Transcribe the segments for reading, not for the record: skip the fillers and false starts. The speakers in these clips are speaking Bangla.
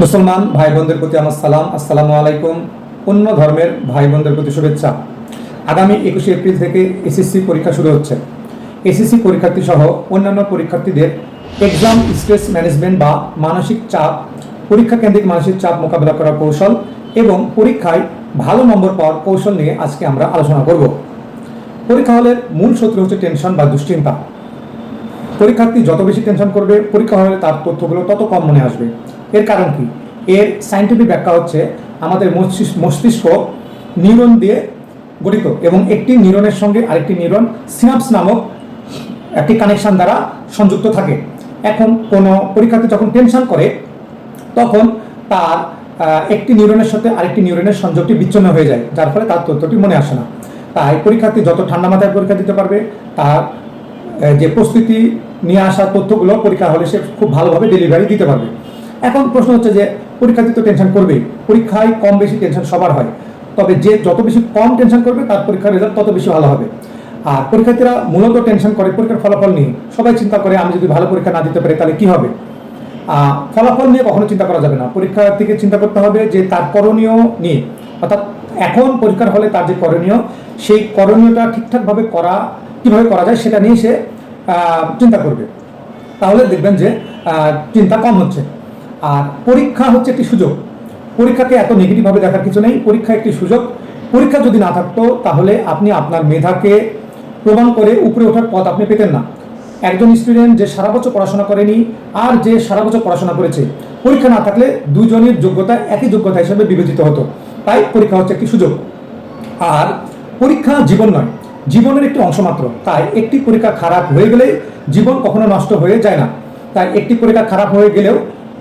মুসলমান ভাই বোনদের প্রতি আমার সালাম, আসসালামু আলাইকুম। অন্য ধর্মের ভাই বোনদের প্রতি শুভেচ্ছা। আগামী 21শে এপ্রিল থেকে এসএসসি পরীক্ষা শুরু হচ্ছে। এসএসসি পরীক্ষার্থী সহ অন্যান্য পরীক্ষার্থীদের এক্সাম স্ট্রেস ম্যানেজমেন্ট বা মানসিক চাপ, পরীক্ষা কেন্দ্রিক মানসিক চাপ মোকাবেলা করার কৌশল এবং পরীক্ষায় ভালো নম্বর পাওয়ার কৌশল নিয়ে আজকে আমরা আলোচনা করব। পরীক্ষা হলের মূল শত্রু হচ্ছে টেনশন বা দুশ্চিন্তা। পরীক্ষার্থী যত বেশি টেনশন করবে, পরীক্ষা হলে তার তথ্যগুলো তত কম মনে আসবে। এর কারণ কি? এর সায়েন্টিফিক ব্যাখ্যা হচ্ছে আমাদের মস্তিষ্ক নিউরন দিয়ে গঠিত এবং একটি নিউরনের সঙ্গে আরেকটি নিউরন সিনাপস নামক একটি কানেকশন দ্বারা সংযুক্ত থাকে। এখন কোনো পরীক্ষার্থী যখন টেনশন করে তখন তার একটি নিউরনের সাথে আরেকটি নিউরনের সংযোগটি বিচ্ছিন্ন হয়ে যায়, যার ফলে তার তথ্যটি মনে আসে না। তাই পরীক্ষার্থী যত ঠান্ডা মাথায় পরীক্ষা দিতে পারবে, তার যে প্রস্তুতি নিয়ে আসা তথ্যগুলো পরীক্ষা হলে সে খুব ভালোভাবে ডেলিভারি দিতে পারবে। এখন প্রশ্ন হচ্ছে যে পরীক্ষার্থী তো টেনশন করবেই, পরীক্ষায় কম বেশি টেনশন সবার হয়, তবে যে যত বেশি কম টেনশন করবে তার পরীক্ষার রেজাল্ট তত বেশি ভালো হবে। আর পরীক্ষার্থীরা মূলত টেনশন করে পরীক্ষার ফলাফল নিয়ে। সবাই চিন্তা করে আমি যদি ভালো পরীক্ষা না দিতে পারি তাহলে কি হবে। ফলাফল নিয়ে কখনো চিন্তা করা যাবে না। পরীক্ষার্থীকে চিন্তা করতে হবে যে তার করণীয় নিয়ে, অর্থাৎ এখন পরীক্ষার হলে তার যে করণীয়, সেই করণীয়টা ঠিকঠাকভাবে কীভাবে করা যায় সেটা নিয়ে সে চিন্তা করবে। তাহলে দেখবেন যে চিন্তা কম হচ্ছে। আর পরীক্ষা হচ্ছে একটি সুযোগ। পরীক্ষাকে এত নেগেটিভভাবে দেখার কিছু নেই। পরীক্ষা একটি সুযোগ। পরীক্ষা যদি না থাকতো তাহলে আপনি আপনার মেধাকে প্রমাণ করে উপরে ওঠার পথ আপনি পেতেন না। একজন স্টুডেন্ট যে সারা বছর পড়াশোনা করেনি আর যে সারা বছর পড়াশোনা করেছে, পরীক্ষা না থাকলে দুজনের যোগ্যতা একই যোগ্যতা হিসেবে বিবেচিত হতো। তাই পরীক্ষা হচ্ছে একটি সুযোগ। আর পরীক্ষা জীবন নয়, জীবনের একটি অংশ মাত্র। তাই একটি পরীক্ষা খারাপ হয়ে গেলেই জীবন কখনো নষ্ট হয়ে যায় না। তাই একটি পরীক্ষা খারাপ হয়ে গেলেও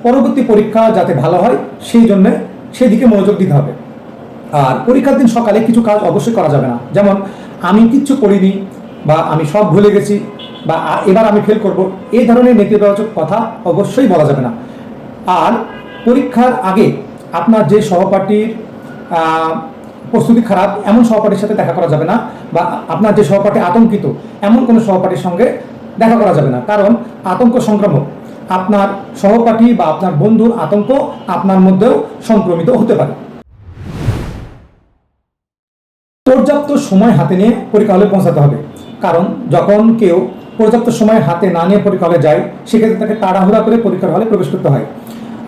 পরবর্তী পরীক্ষা যাতে ভালো হয় সেই জন্য সেদিকে মনোযোগ দিতে হবে। আর পরীক্ষার দিন সকালে কিছু কাজ অবশ্যই করা যাবে না, যেমন আমি কিচ্ছু পড়িনি বা আমি সব ভুলে গেছি বা এবার আমি ফেল করব, এই ধরনের নেতিবাচক কথা অবশ্যই বলা যাবে না। আর পরীক্ষার আগে আপনার যে সহপাঠীর প্রস্তুতি খারাপ এমন সহপাঠীর সাথে দেখা করা যাবে না, বা আপনার যে সহপাঠী আতঙ্কিত এমন কোনো সহপাঠীর সঙ্গে দেখা করা যাবে না, কারণ আতঙ্ক সংক্রামক। আপনার সহপাঠী বা আপনার বন্ধুর আতঙ্ক আপনার মধ্যেও সংক্রমিত হতে পারে। পর্যাপ্ত সময় হাতে নিয়ে পরীক্ষা হলে পৌঁছাতে হবে, কারণ যখন কেউ পর্যাপ্ত সময় হাতে না নিয়ে পরীক্ষা হলে যায় সেক্ষেত্রে তাকে তাড়াহুড়া করে পরীক্ষার হলে প্রবেশ করতে হয়।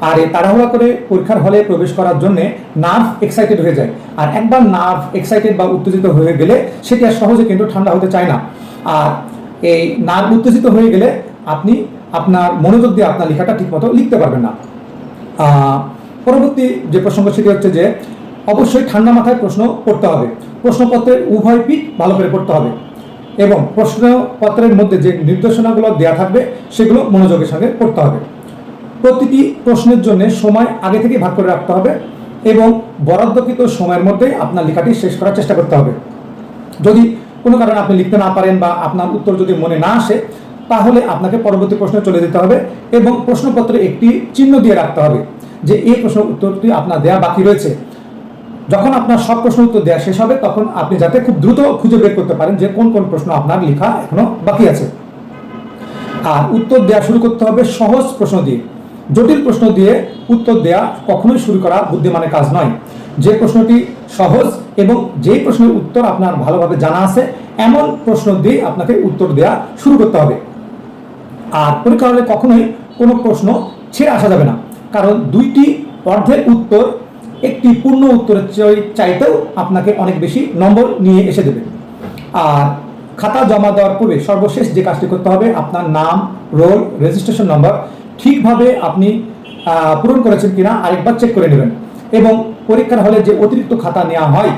আর এই তাড়াহুড়া করে পরীক্ষার হলে প্রবেশ করার জন্য নার্ভ এক্সাইটেড হয়ে যায়। আর একবার নার্ভ এক্সাইটেড বা উত্তেজিত হয়ে গেলে সেটি আর সহজে কিন্তু ঠান্ডা হতে চায় না। আর এই নার্ভ উত্তেজিত হয়ে গেলে আপনি আপনার মনোযোগ দিয়ে আপনার লেখাটা ঠিকমতো লিখতে পারবেন না। পরবর্তী যে প্রসঙ্গ সেটি হচ্ছে যে অবশ্যই ঠান্ডা মাথায় প্রশ্ন পড়তে হবে। প্রশ্নপত্রের উভয় পিঠ ভালো করে পড়তে হবে এবং প্রশ্নপত্রের মধ্যে যে নির্দেশনাগুলো দেওয়া থাকবে সেগুলো মনোযোগের সঙ্গে পড়তে হবে। প্রতিটি প্রশ্নের জন্য সময় আগে থেকে ভাগ করে রাখতে হবে এবং বরাদ্দকৃত সময়ের মধ্যে আপনার লেখাটি শেষ করার চেষ্টা করতে হবে। যদি কোনো কারণে আপনি লিখতে না পারেন বা আপনার উত্তর যদি মনে না আসে, তাহলে আপনাকে পরবর্তী প্রশ্নে চলে যেতে হবে এবং প্রশ্নপত্রে একটি চিহ্ন দিয়ে রাখতে হবে যে এই প্রশ্ন উত্তরটি আপনার দেয়া বাকি রয়েছে। যখন আপনার সব প্রশ্ন উত্তর দেওয়া শেষ হবে তখন আপনি যাতে খুব দ্রুত খুঁজে বের করতে পারেন যে কোন কোন প্রশ্ন আপনার লেখা এখনো বাকি আছে। আর উত্তর দেওয়া শুরু করতে হবে সহজ প্রশ্ন দিয়ে। জটিল প্রশ্ন দিয়ে উত্তর দেওয়া কখনোই শুরু করা বুদ্ধিমানের কাজ নয়। যে প্রশ্নটি সহজ এবং যেই প্রশ্নের উত্তর আপনার ভালোভাবে জানা আছে এমন প্রশ্ন দিয়ে আপনাকে উত্তর দেওয়া শুরু করতে হবে। আর পরীক্ষা হলে কখনোই কোনো প্রশ্ন ছেড়ে আসা যাবে না, কারণ দুইটি অর্ধের উত্তর একটি পূর্ণ উত্তরের চাইতেও আপনাকে অনেক বেশি নম্বর নিয়ে এসে দেবে। আর খাতা জমা দেওয়ার পূর্বে সর্বশেষ যে কাজটি করতে হবে, আপনার নাম, রোল, রেজিস্ট্রেশন নম্বর ঠিকভাবে আপনি পূরণ করেছেন কিনা আরেকবার চেক করে নেবেন এবং পরীক্ষার হলে যে অতিরিক্ত খাতা নেওয়া হয়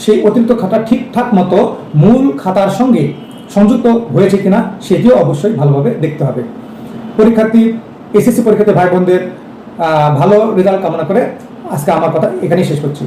সেই অতিরিক্ত খাতা ঠিকঠাক মতো মূল খাতার সঙ্গে সংযুক্ত হয়েছে কিনা সেটিও অবশ্যই ভালোভাবে দেখতে হবে। পরীক্ষার্থী এসএসসি পরীক্ষার্থী ভাই বোনদের ভালো রেজাল্ট কামনা করে আজকে আমার কথা এখানেই শেষ করছি।